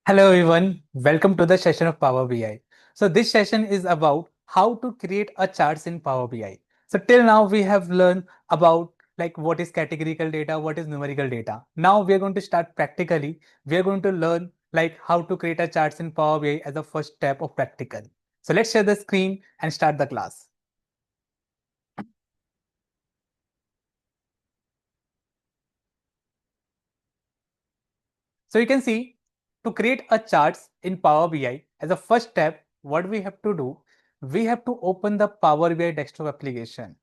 Hello everyone, welcome to the session of Power BI. So this session is about how to create a charts in Power BI. So till now we have learned about like what is categorical data, what is numerical data. Now we are going to start practically. We are going to learn like how to create a charts in Power BI as a first step of practical. So let's share the screen and start the class. So you can see to create a charts in Power BI as a first step, what we have to do, we have to open the Power BI desktop application.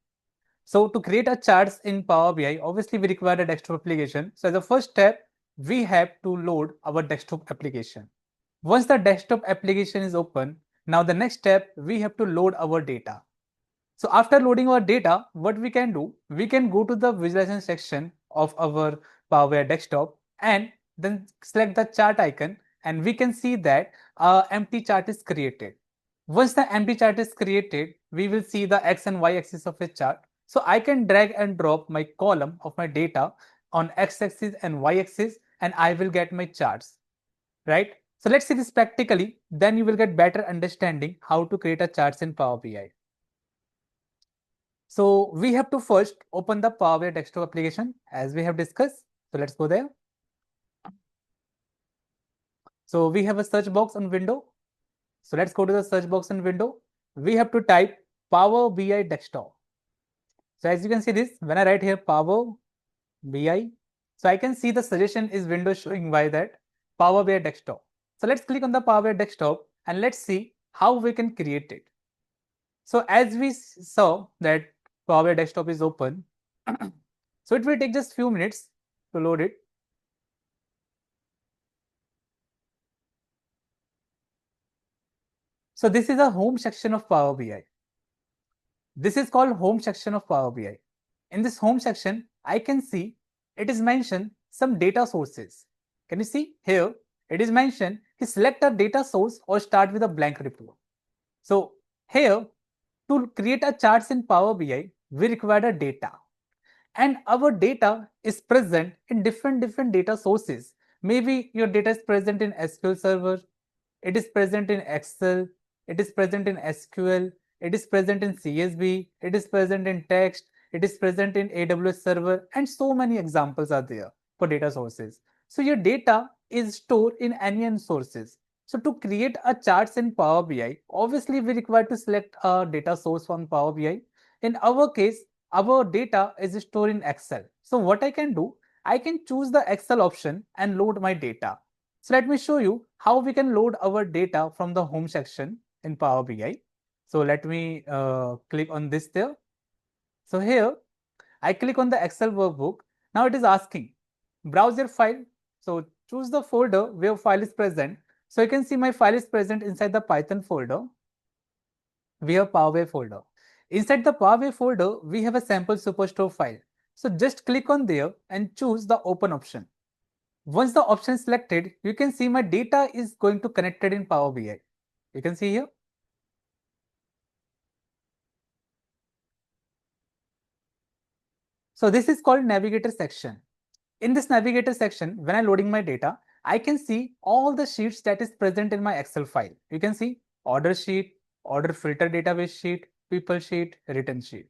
So to create a charts in Power BI, obviously we require a desktop application. So as a first step, we have to load our desktop application. Once the desktop application is open, now the next step, we have to load our data. So after loading our data, what we can do, we can go to the visualization section of our Power BI desktop and then select the chart icon and we can see that empty chart is created. Once the empty chart is created, we will see the X and Y axis of a chart. So I can drag and drop my column of my data on X axis and Y axis and I will get my charts, right? So let's see this practically, then you will get better understanding how to create a charts in Power BI. So we have to first open the Power BI desktop application as we have discussed. So let's go there. So we have a search box on window. So let's go to the search box on window. We have to type Power BI desktop. So as you can see this, when I write here Power BI, so I can see the suggestion is window showing by that Power BI desktop. So let's click on the Power BI desktop and let's see how we can create it. So as we saw that Power BI desktop is open, so it will take just few minutes to load it. So this is a home section of Power BI. This is called home section of Power BI. In this home section, I can see it is mentioned some data sources. Can you see here? It is mentioned to select a data source or start with a blank report. So here, to create a charts in Power BI, we require a data. And our data is present in different data sources. Maybe your data is present in SQL Server, it is present in Excel, it is present in SQL, it is present in CSV, it is present in text, it is present in AWS server, and so many examples are there for data sources. So your data is stored in any sources. So to create a charts in Power BI, obviously we require to select a data source from Power BI. In our case, our data is stored in Excel. So what I can do, I can choose the Excel option and load my data. So let me show you how we can load our data from the home section in Power BI. So let me click on this there. So here I click on the Excel workbook. Now it is asking browse your file. So choose the folder where file is present. So you can see my file is present inside the Python folder. We have Power BI folder. Inside the Power BI folder, we have a sample superstore file. So just click on there and choose the open option. Once the option is selected, you can see my data is going to connected in Power BI. You can see here. So this is called navigator section. In this navigator section, when I'm loading my data, I can see all the sheets that is present in my Excel file. You can see order sheet, order filter database sheet, people sheet, written sheet.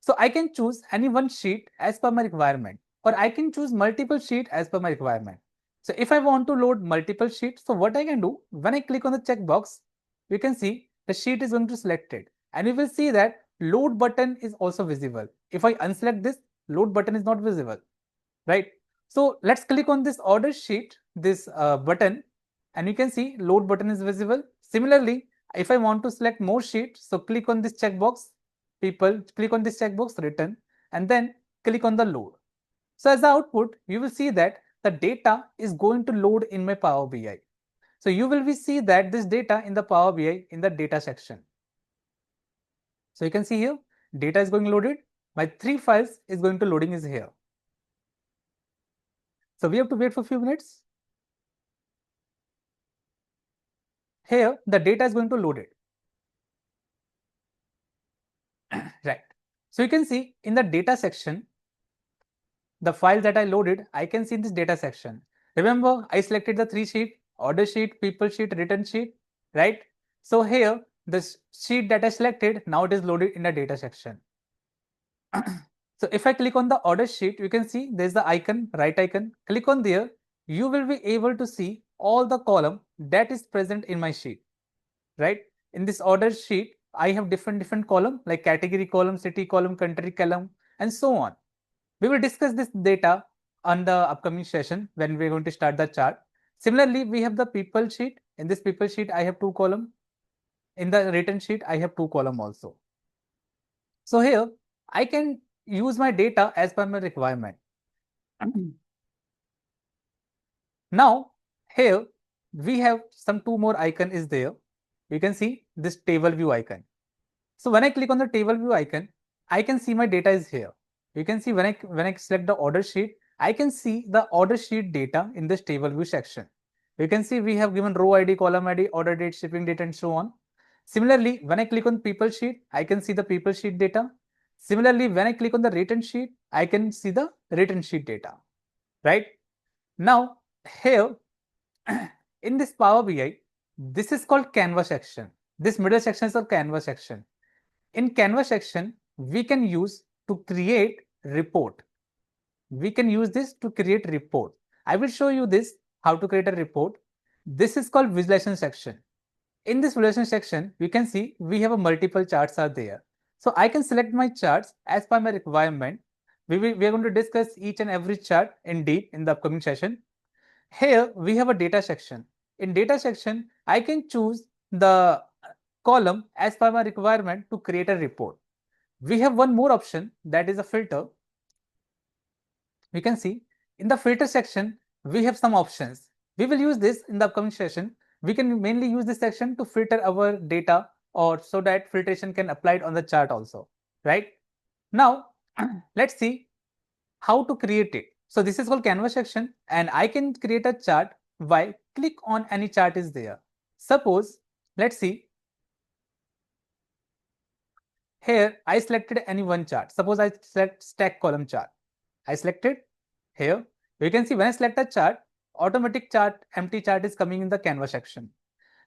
So I can choose any one sheet as per my requirement, or I can choose multiple sheet as per my requirement. So if I want to load multiple sheets, so what I can do, when I click on the checkbox, you can see the sheet is going to select it. And you will see that load button is also visible. If I unselect this, load button is not visible, right? So let's click on this order sheet, this button, and you can see load button is visible. Similarly, if I want to select more sheets, so click on this checkbox, people, click on this checkbox written, and then click on the load. So as the output, you will see that the data is going to load in my Power BI. So you will be see that this data in the Power BI in the data section. So you can see here, data is going loaded. My 3 files is going to loading is here. So we have to wait for a few minutes. Here, the data is going to load it. Right. So you can see in the data section, the file that I loaded, I can see in this data section. Remember, I selected the 3 sheet order sheet, people sheet, return sheet, right? So here, the sheet that I selected, now it is loaded in the data section. So if I click on the order sheet, you can see there's the icon, right icon. Click on there, you will be able to see all the column that is present in my sheet, right? In this order sheet, I have different column like category column, city column, country column, and so on. We will discuss this data on the upcoming session when we're going to start the chart. Similarly, we have the people sheet. In this people sheet, I have 2 column. In the return sheet, I have 2 column also. So here, I can use my data as per my requirement. Now, here we have some 2 more icon is there. You can see this table view icon. So when I click on the table view icon, I can see my data is here. You can see when I select the order sheet, I can see the order sheet data in this table view section. You can see we have given row ID, column ID, order date, shipping date, and so on. Similarly, when I click on people sheet, I can see the people sheet data. Similarly, when I click on the return sheet, I can see the return sheet data, right? Now, here in this Power BI, this is called Canvas section. This middle section is called Canvas section. In Canvas section, we can use to create report. We can use this to create report. I will show you this, how to create a report. This is called visualization section. In this visualization section, we can see we have a multiple charts are there. So I can select my charts as per my requirement. We are going to discuss each and every chart in deep in the upcoming session. Here we have a data section. In data section, I can choose the column as per my requirement to create a report. We have one more option, that is a filter. We can see in the filter section, we have some options. We will use this in the upcoming session. We can mainly use this section to filter our data or so that filtration can apply it on the chart also, right? Now, let's see how to create it. So this is called Canvas section, and I can create a chart by click on any chart is there. Suppose, let's see, here I selected any one chart. Suppose I select stack column chart. I selected here. You can see when I select a chart, automatic chart, empty chart is coming in the Canvas section.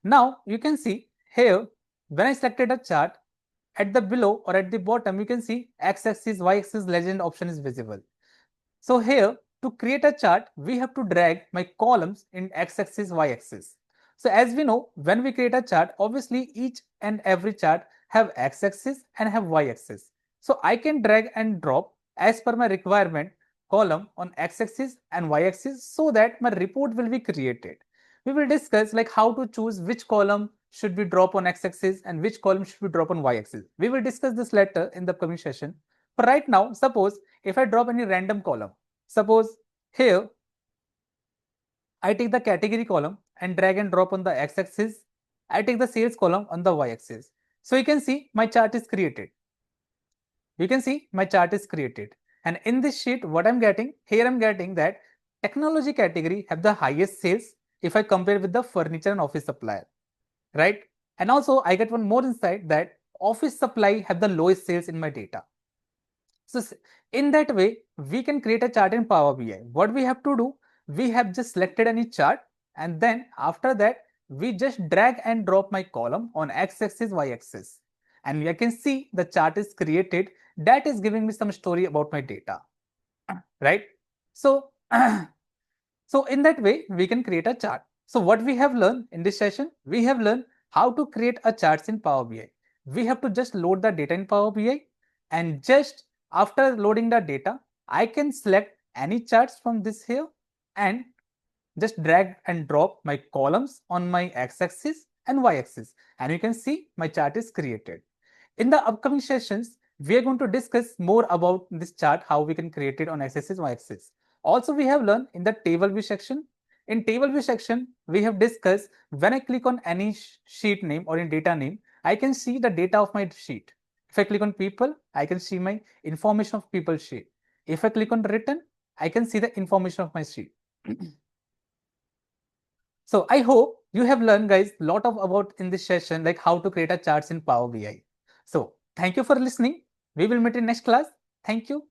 Now you can see here, when I selected a chart, at the below or at the bottom, you can see x-axis, y-axis, legend option is visible. So here, to create a chart, we have to drag my columns in x-axis, y-axis. So as we know, when we create a chart, obviously each and every chart have x-axis and have y-axis. So I can drag and drop as per my requirement column on x-axis and y-axis so that my report will be created. We will discuss like how to choose which column should be drop on x-axis and which column should be drop on y-axis. We will discuss this later in the upcoming session. But right now, suppose if I drop any random column, suppose here I take the category column and drag and drop on the x-axis. I take the sales column on the y-axis. So you can see my chart is created. You can see my chart is created. And in this sheet, what I'm getting, here I'm getting that technology category have the highest sales if I compare with the furniture and office supplier, right? And also I get one more insight that office supply have the lowest sales in my data. So in that way, we can create a chart in Power BI. What we have to do, we have just selected any chart, and then after that, we just drag and drop my column on x-axis, y-axis. And I can see the chart is created. That is giving me some story about my data, right? So, so in that way, we can create a chart. So what we have learned in this session, we have learned how to create a charts in Power BI. We have to just load the data in Power BI, and just after loading the data, I can select any charts from this here and just drag and drop my columns on my x-axis and y-axis, and you can see my chart is created. In the upcoming sessions, we are going to discuss more about this chart, how we can create it on x-axis, y-axis. Also, we have learned in the table view section. In table view section, we have discussed when I click on any sheet name or in data name, I can see the data of my sheet. If I click on people, I can see my information of people sheet. If I click on written, I can see the information of my sheet. So I hope you have learned, guys, a lot of about in this session, like how to create a charts in Power BI. So thank you for listening. We will meet in next class. Thank you.